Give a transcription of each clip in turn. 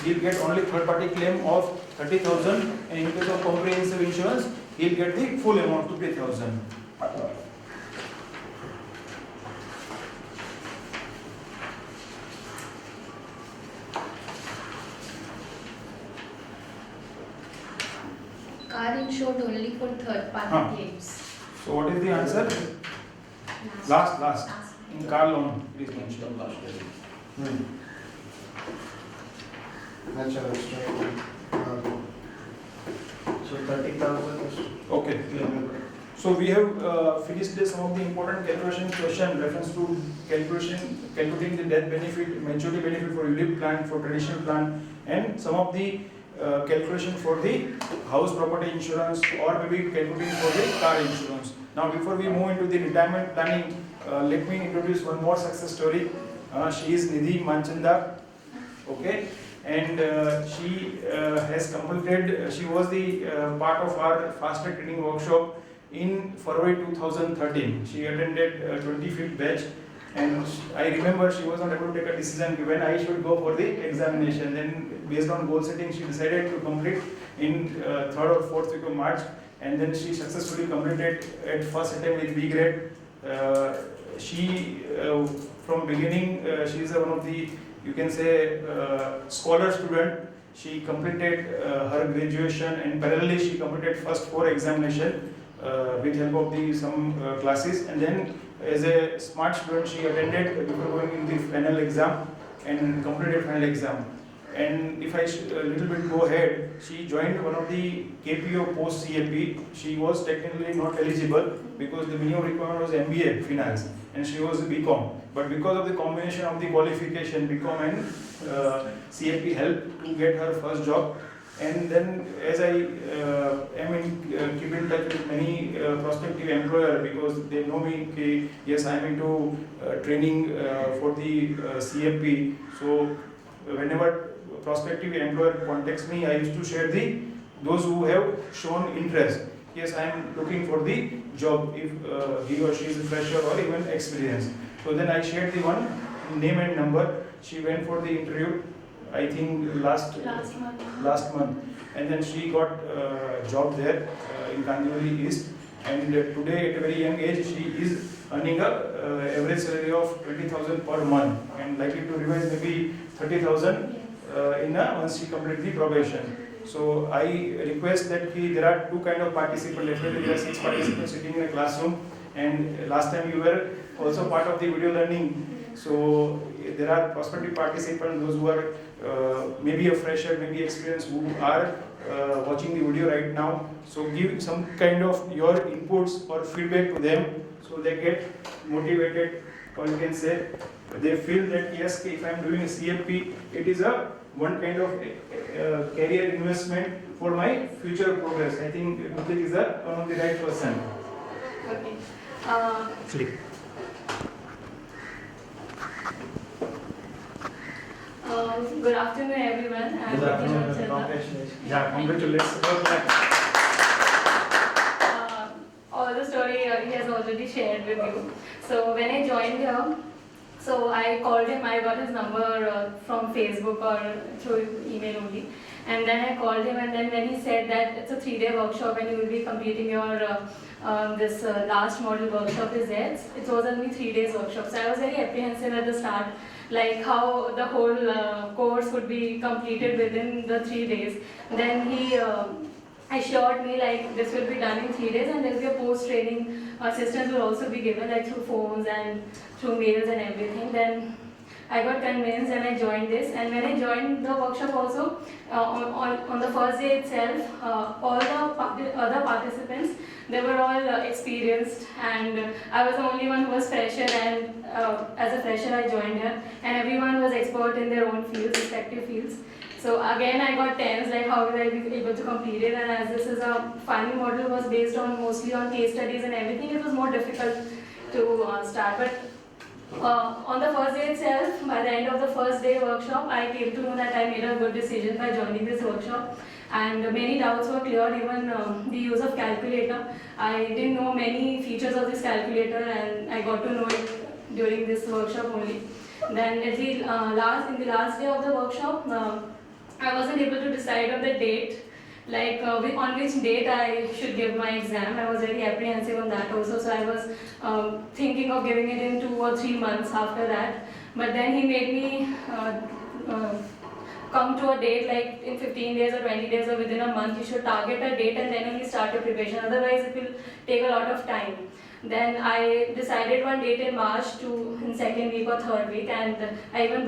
he'll get only third party claim of 30,000, and in case of comprehensive insurance, he'll get the full amount, 50,000. Car insured only for third party claims. So what is the answer? Last. In car loan, please mention. So 30,000. Okay. So we have finished some of the important calculation question reference to calculating the death benefit, maturity benefit for ULIP plan, for traditional plan, and some of the calculation for the house property insurance, or maybe calculating for the car insurance. Now before we move into the retirement planning, let me introduce one more success story. She is Nidhi Manchanda, okay, and she has completed, she was the part of our fast track training workshop in February 2013. She attended 25th batch, and I remember she was not able to take a decision when I should go for the examination. Then based on goal setting, she decided to complete in 3rd or 4th week of March, and then she successfully completed at first attempt with B grade. She from beginning, she is one of the, you can say, scholar student. She completed her graduation, and parallelly she completed first 4 examination with help of the some classes, and then as a smart student she attended before going in the final exam and completed final exam. And if I a little bit go ahead, she joined one of the KPO post CFP. She was technically not eligible because the minimum requirement was MBA finance, and she was a BCom. But because of the combination of the qualification, BCom and CFP helped to get her first job. And then as I am keep in touch with many prospective employer, because they know me, okay, yes, I am into training for the CFP. So whenever prospective employer contacts me, I used to share those who have shown interest. Yes, I am looking for the job if he or she is a fresher or even experienced. So then I shared the one name and number. She went for the interview, I think last month, and then she got a job there in Kanjurmarg East. And today, at a very young age, she is earning a average salary of 20,000 per month, and likely to revise maybe 30,000 once she completes the probation. So I request that there are 2 kind of participants. Definitely there are 6 participants sitting in a classroom, and last time you were also part of the video learning. So there are prospective participants, those who are maybe a fresher, maybe experienced, who are watching the video right now. So give some kind of your inputs or feedback to them, so they get motivated, or you can say they feel that yes, if I am doing a CFP, it is one kind of career investment for my future progress. I think Nidhi is one of the right person. Okay. Good afternoon, everyone. I'm Good afternoon. Nidhi Manchanda. Congratulations. Yeah, congratulations. All the story he has already shared with you. So when I joined here, so I called him. I got his number from Facebook or through email only. And then I called him, and then when he said that it's a 3-day workshop and you will be completing your this last model workshop is there. It was only 3 days workshop. So I was very apprehensive at the start, like how the whole course would be completed within the 3 days. Then he assured me like this will be done in 3 days, and there will be a post-training assistance will also be given like through phones and through mails and everything. Then I got convinced and I joined this. And when I joined the workshop also, on the first day itself, all the other participants, they were all experienced, and I was the only one who was fresher, and as a fresher I joined her, and everyone was expert in their own fields, respective fields. So again I got tense, like how will I be able to complete it, and as this is a final model was based on mostly on case studies and everything, it was more difficult to start. But on the first day itself, by the end of the first day workshop, I came to know that I made a good decision by joining this workshop, and many doubts were cleared, even the use of calculator. I didn't know many features of this calculator, and I got to know it during this workshop only. Then at the in the last day of the workshop, wasn't able to decide on the date, like on which date I should give my exam. I was very apprehensive on that also, so I was thinking of giving it in 2 or 3 months after that. But then he made me come to a date like in 15 days or 20 days or within a month. You should target a date and then only start your preparation. Otherwise, it will take a lot of time. Then I decided one date in March in second week or third week, and I even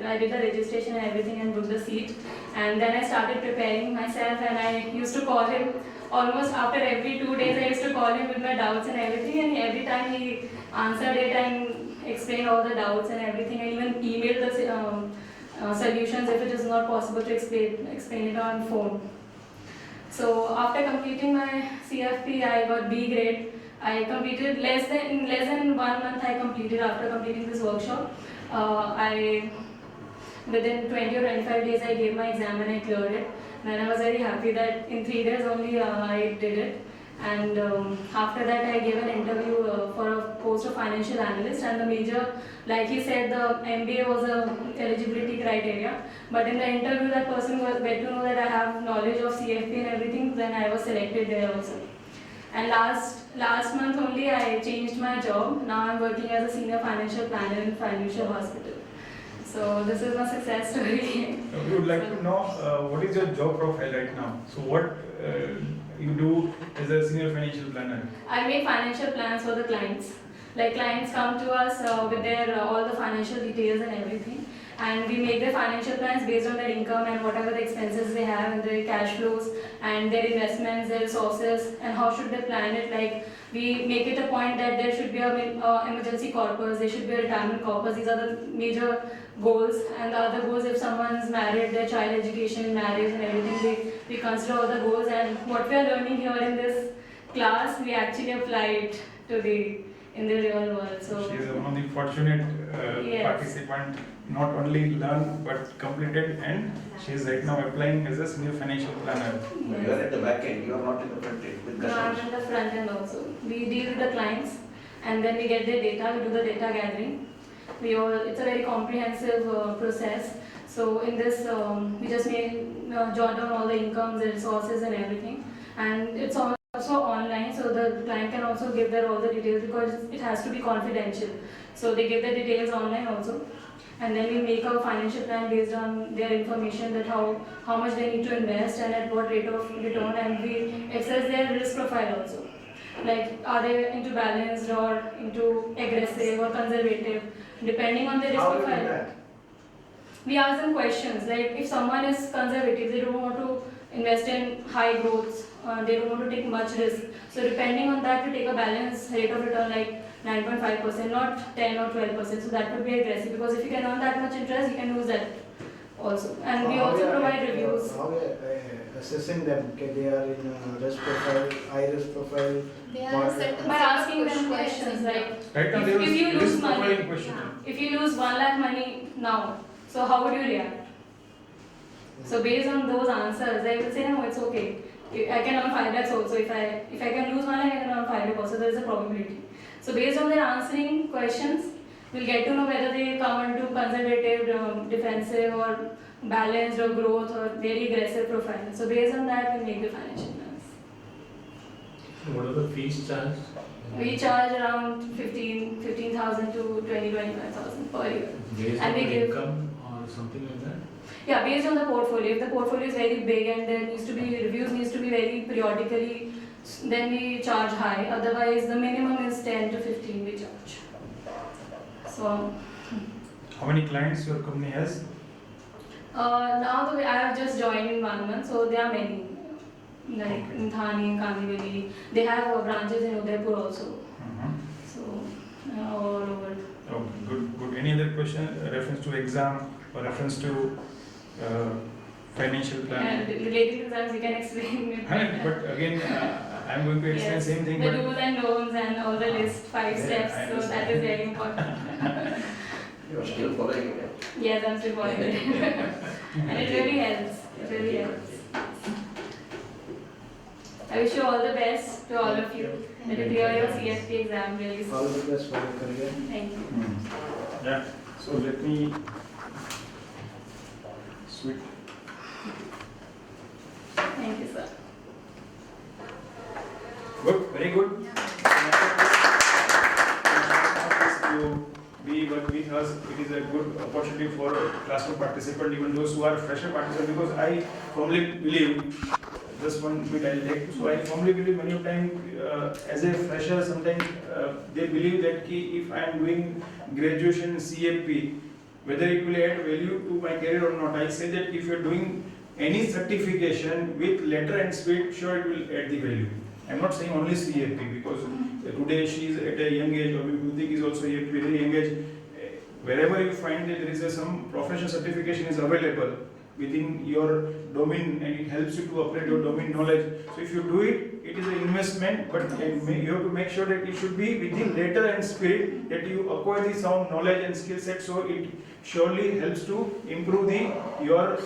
I did the registration and everything and booked the seat. And then I started preparing myself, and I used to call him almost after every 2 days. I used to call him with my doubts and everything, and every time he answered it and explained all the doubts and everything. I even emailed the solutions if it is not possible to explain it on phone. So after completing my CFP, I got B grade. I completed in less than 1 month. I completed after completing this workshop. Within 20 or 25 days, I gave my exam and I cleared it. And I was very happy that in 3 days only I did it. And after that, I gave an interview for a post of Financial Analyst. And the major, like he said, the MBA was a eligibility criteria. But in the interview, that person was get to know that I have knowledge of CFP and everything. Then I was selected there also. And last month only I changed my job. Now I'm working as a senior financial planner in Financial Hospital. So this is my success story. We would like to know what is your job profile right now. So what you do as a senior financial planner? I make financial plans for the clients. Like clients come to us with their all the financial details and everything. And we make their financial plans based on their income and whatever the expenses they have and their cash flows and their investments, their resources, and how should they plan it. Like we make it a point that there should be a emergency corpus, there should be a retirement corpus. These are the major goals, and the other goals, if someone's married, their child education, marriage and everything, we consider all the goals. And what we are learning here in this class, we actually apply it in the real world. So she is one of the fortunate yes. participant, not only learn but completed, and she is right now applying as a senior financial planner. But you are at the back end, you are not in the front end with No, I'm customers. in the front end also. We deal with the clients and then we get their data, we do the data gathering. It's a very comprehensive process. So in this, we just jot down all the incomes, the resources and everything. And it's also online, so the client can also give their all the details because it has to be confidential. So they give their details online also. And then we make a financial plan based on their information, that how much they need to invest and at what rate of return, and we assess their risk profile also. Like, are they into balanced or into aggressive or conservative, depending on their risk How do you do profile. that? We ask them questions, like if someone is conservative, they don't want to invest in high growths, they don't want to take much risk. So depending on that, we take a balanced rate of return like 9.5%, not 10 or 12%. So that would be aggressive, because if you can earn that much interest, you can lose that also. And we also provide reviews. How we are assessing them? Okay, they are in risk profile, high risk profile. They are moderate. set By asking them questions like, Right now If- there if you is lose risk money, profiling question. if you lose 1 lakh money now, so how would you react? So based on those answers, they will say, no, it's okay. I can earn 5 lakhs also. If I can lose 1 lakh, I can earn 5 lakhs also. There is a probability. So based on their answering questions, we'll get to know whether they come into conservative, defensive, or balanced, or growth, or very aggressive profile. So based on that, we make the financial plans. What are the fees charged? We charge around 15,000 to 25,000 per year. Based And on we the give- income or something like that? Yeah, based on the portfolio. If the portfolio is very big and there needs to be reviews needs to be very periodically, then we charge high. Otherwise, the minimum is 10 to 15 we charge. So How many clients your company has? now I have just joined in 1 month, so there are many. Like Okay. in Thane, Kandivali, they have branches in Udaipur also. So all over. Okay, good. Any other question? Reference to exam or reference to financial And plan? related to exams, you can explain it. But again, I'm going to explain Yes, same thing. the But do's and don'ts and all the list, 5 Yeah, steps, I so that is very important. You are still following it. Yes, I'm still following it. And it really helps. It really helps. I wish you all the best to all of you. That you clear your CFP exam really All soon. the best for your career. Thank you. Yeah. So let me switch. Thank you, sir. Good, very good. To be work with us, it is a good opportunity for classroom participant, even those who are fresher participants, because I firmly believe, just one bit I'll take, so I firmly believe many of times as a fresher, sometimes they believe that if I am doing graduation CFP, whether it will add value to my career or not. I say that if you are doing any certification with letter and speed, sure it will add the value. I am not saying only CFP, because today she is at a young age, or Nidhi is also at a very young age. Wherever you find that there is some professional certification is available within your domain, and it helps you to upgrade your domain knowledge. So if you do it, it is an investment, but you have to make sure that it should be within letter and spirit, that you acquire the sound knowledge and skill set, so it surely helps to improve your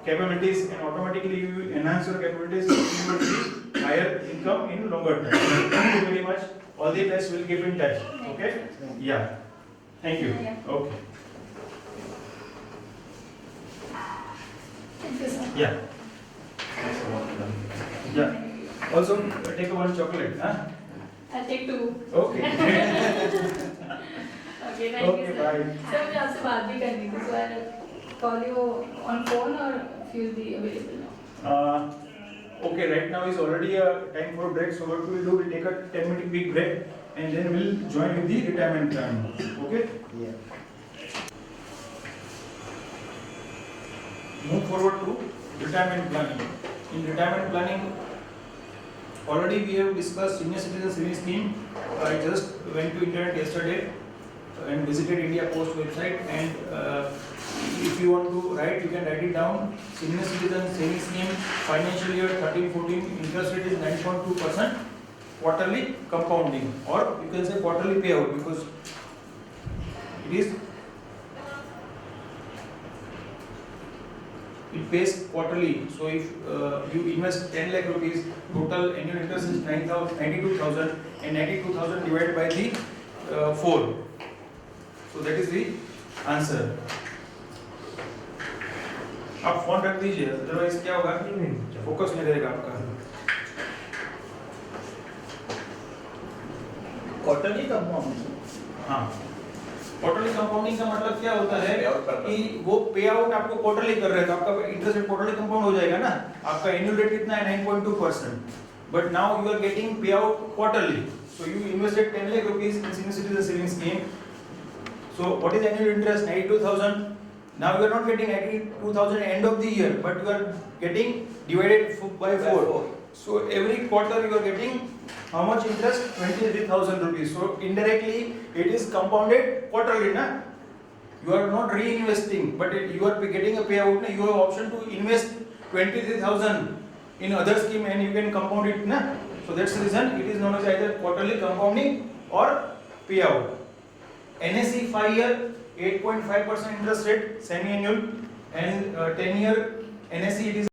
capabilities, and automatically you enhance your capabilities, and you will see higher income in longer time. Thank you very much. All the best. Will keep in touch. Okay? Yeah. Thank you. Yeah. Okay. Thank you, sir. Yeah. Yeah. Also, take one chocolate. Huh? I'll take 2. Okay. Okay, thank you, Okay, sir. bye. Sir, मुझे आपसे बात भी करनी थी, so I'll call you on phone, or if you'll be available now. Okay, right now is already a time for break, so what we will do, we'll take a 10-minute big break, and then we'll join with the retirement plan. Okay? Yeah. Move forward to retirement planning. In retirement planning, already we have discussed senior citizen savings scheme. I just went to internet yesterday and visited India Post website, and if you want to write, you can write it down. Senior citizen savings scheme, financial year 13-14, interest rate is 9.2%, quarterly compounding, or you can say quarterly payout, because it pays quarterly. So if you invest 10 lakh rupees, total annual interest is 92,000, and 92,000 divided by the 4. So that is the answer. आप phone रख दीजिए, otherwise क्या होगा, focus नहीं रहेगा आपका. Quarterly compound. हाँ, quarterly compounding का मतलब क्या होता है कि वो पे आउट आपको क्वार्टरली कर रहे हैं, तो आपका इंटरेस्ट रेट क्वार्टरली कंपाउंड हो जाएगा ना. आपका एनुअल रेट कितना है 9.2%, but now you are getting pay out quarterly. So you invested 10 lakh rupees in senior citizen savings scheme. So what is annual interest? 92,000. Now you are not getting 92,000 at end of the year, but you are getting divided by 4. So every quarter you are getting how much interest? 23,000 rupees. So indirectly it is compounded quarterly, na? You are not reinvesting, but you are getting a payout. Na? You have option to invest 23,000 in other scheme, and you can compound it, na? So that's the reason it is known as either quarterly compounding or payout. NSE 5-year 8.5% interest rate, semi-annual, and 10-year NSE it is